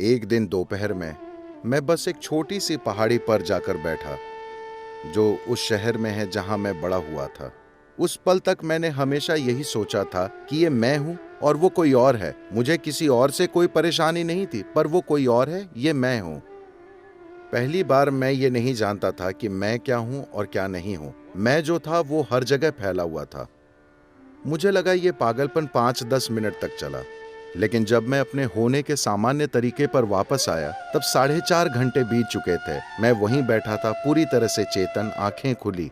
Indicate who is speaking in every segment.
Speaker 1: एक दिन दोपहर में मैं बस एक छोटी सी पहाड़ी पर जाकर बैठा, जो उस शहर में है जहां मैं बड़ा हुआ था। उस पल तक मैंने हमेशा यही सोचा था कि ये मैं हूं और वो कोई और है। मुझे किसी और से कोई परेशानी नहीं थी, पर वो कोई और है, ये मैं हूं। पहली बार मैं ये नहीं जानता था कि मैं क्या हूं और क्या नहीं हूं। मैं जो था वो हर जगह फैला हुआ था। मुझे लगा ये पागलपन 5-10 मिनट तक चला, लेकिन जब मैं अपने होने के सामान्य तरीके पर वापस आया तब 4.5 घंटे बीत चुके थे। मैं वहीं बैठा था, पूरी तरह से चेतन, आंखें खुली।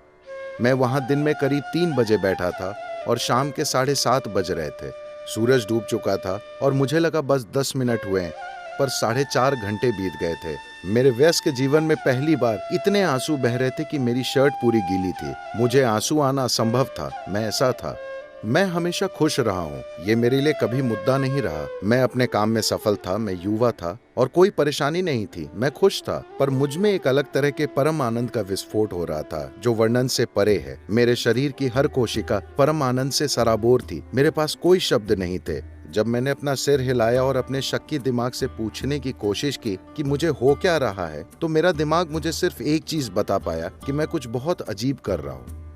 Speaker 1: मैं वहां दिन में करीब 3 बजे बैठा था और शाम के 7:30 बज रहे थे। सूरज डूब चुका था और मुझे लगा बस 10 मिनट हुए हैं, पर 4.5 घंटे बीत गए थे। मेरे व्यस्त जीवन में पहली बार इतने आंसू बह रहे थे कि मेरी शर्ट पूरी गीली थी। मुझे आंसू आना असंभव था, मैं ऐसा था। मैं हमेशा खुश रहा हूँ, ये मेरे लिए कभी मुद्दा नहीं रहा। मैं अपने काम में सफल था, मैं युवा था और कोई परेशानी नहीं थी, मैं खुश था। पर मुझ में एक अलग तरह के परम आनंद का विस्फोट हो रहा था, जो वर्णन से परे है। मेरे शरीर की हर कोशिका परम आनंद से सराबोर थी। मेरे पास कोई शब्द नहीं थे। जब मैंने अपना सिर हिलाया और अपने शक्की दिमाग से पूछने की कोशिश की कि मुझे हो क्या रहा है, तो मेरा दिमाग मुझे सिर्फ एक चीज बता पाया कि मैं कुछ बहुत अजीब कर रहा हूँ।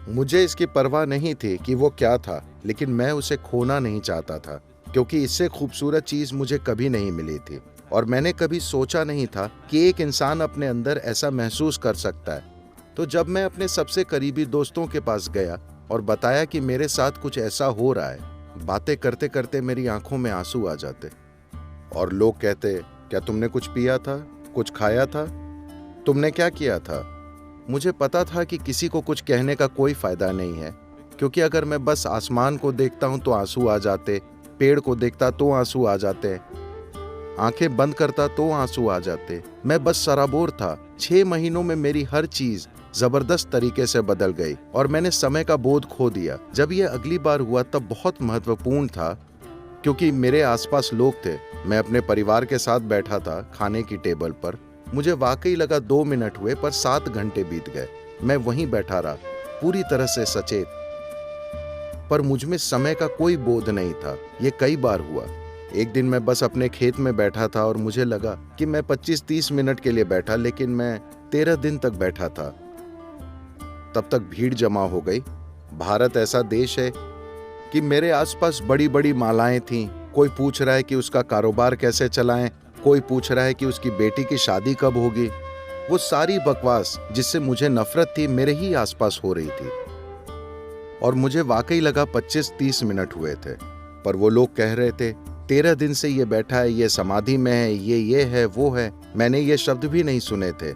Speaker 1: मुझे इसकी परवाह नहीं थी कि वो क्या था, लेकिन मैं उसे खोना नहीं चाहता था, क्योंकि इससे खूबसूरत चीज मुझे कभी नहीं मिली थी और मैंने कभी सोचा नहीं था कि एक इंसान अपने अंदर ऐसा महसूस कर सकता है। तो जब मैं अपने सबसे करीबी दोस्तों के पास गया और बताया कि मेरे साथ कुछ ऐसा हो रहा है, बातें करते करते मेरी आंखों में आंसू आ जाते और लोग कहते, क्या तुमने कुछ पिया था, कुछ खाया था, तुमने क्या किया था? मुझे पता था कि किसी को कुछ कहने का कोई फायदा नहीं है, क्योंकि अगर मैं बस आसमान को देखता हूं तो आंसू आ जाते, पेड़ को देखता तो आंसू आ जाते, आंखें बंद करता तो आंसू आ जाते। मैं बस सराबोर था। 6 महीनों में मेरी हर चीज जबरदस्त तरीके से बदल गई और मैंने समय का बोध खो दिया। जब यह अगली बार हुआ तब बहुत महत्वपूर्ण था, क्योंकि मेरे आसपास लोग थे। मैं अपने परिवार के साथ बैठा था खाने की टेबल पर। मुझे वाकई लगा 2 मिनट हुए, पर 7 घंटे बीत गए। मैं वहीं बैठा रहा, पूरी तरह से सचेत, पर मुझमें समय का कोई बोध नहीं था। ये कई बार हुआ। एक दिन मैं बस अपने खेत में बैठा था और मुझे लगा कि मैं 25-30 मिनट के लिए बैठा, लेकिन मैं 13 दिन तक बैठा था। तब तक भीड़ जमा हो गई। भारत ऐसा देश है कि मेरे आसपास बड़ी बड़ी मालाएं थीं। कोई पूछ रहा है कि उसका कारोबार कैसे चलाएं, कोई पूछ रहा है कि उसकी बेटी की शादी कब होगी। वो सारी बकवास जिससे मुझे नफरत थी, मेरे ही आसपास हो रही थी और मुझे वाकई लगा 25-30 मिनट हुए थे। पर वो लोग कह रहे थे, 13 दिन से ये बैठा है, ये समाधि में है, ये है, वो है। मैंने ये शब्द भी नहीं सुने थे।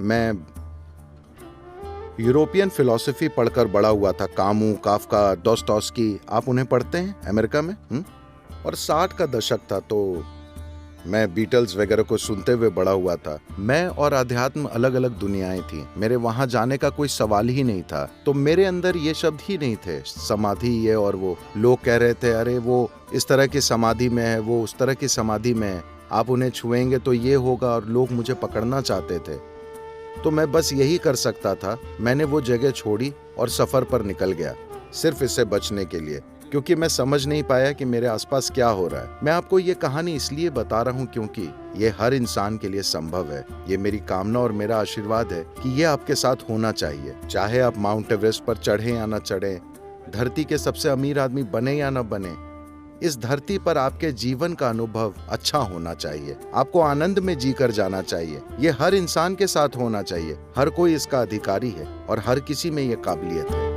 Speaker 1: मैं यूरोपियन फिलॉसफी पढ़कर बड़ा हुआ था। कामू, काफका, दोस्तोव्स्की, आप उन्हें पढ़ते हैं अमेरिका में? और 60 का दशक था, तो मैं बीटल्स वगैरह को सुनते हुए बड़ा हुआ था। मैं और अध्यात्म अलग अलग दुनियाएं थी। मेरे वहां जाने का कोई सवाल ही नहीं था। तो मेरे अंदर ये शब्द ही नहीं थे, समाधि ये और वो। लोग कह रहे थे, अरे वो इस तरह की समाधि में है, वो उस तरह की समाधि में है, आप उन्हें छुएंगे तो ये होगा, और लोग मुझे पकड़ना चाहते थे। तो मैं बस यही कर सकता था। मैंने वो जगह छोड़ी और सफर पर निकल गया, सिर्फ इससे बचने के लिए, क्योंकि मैं समझ नहीं पाया कि मेरे आसपास क्या हो रहा है। मैं आपको ये कहानी इसलिए बता रहा हूँ क्योंकि ये हर इंसान के लिए संभव है। ये मेरी कामना और मेरा आशीर्वाद है कि ये आपके साथ होना चाहिए। चाहे आप माउंट एवरेस्ट पर चढ़ें या न चढ़ें, धरती के सबसे अमीर आदमी बने या न बने, इस धरती पर आपके जीवन का अनुभव अच्छा होना चाहिए। आपको आनंद में जीकर जाना चाहिए। ये हर इंसान के साथ होना चाहिए। हर कोई इसका अधिकारी है और हर किसी में ये काबिलियत है।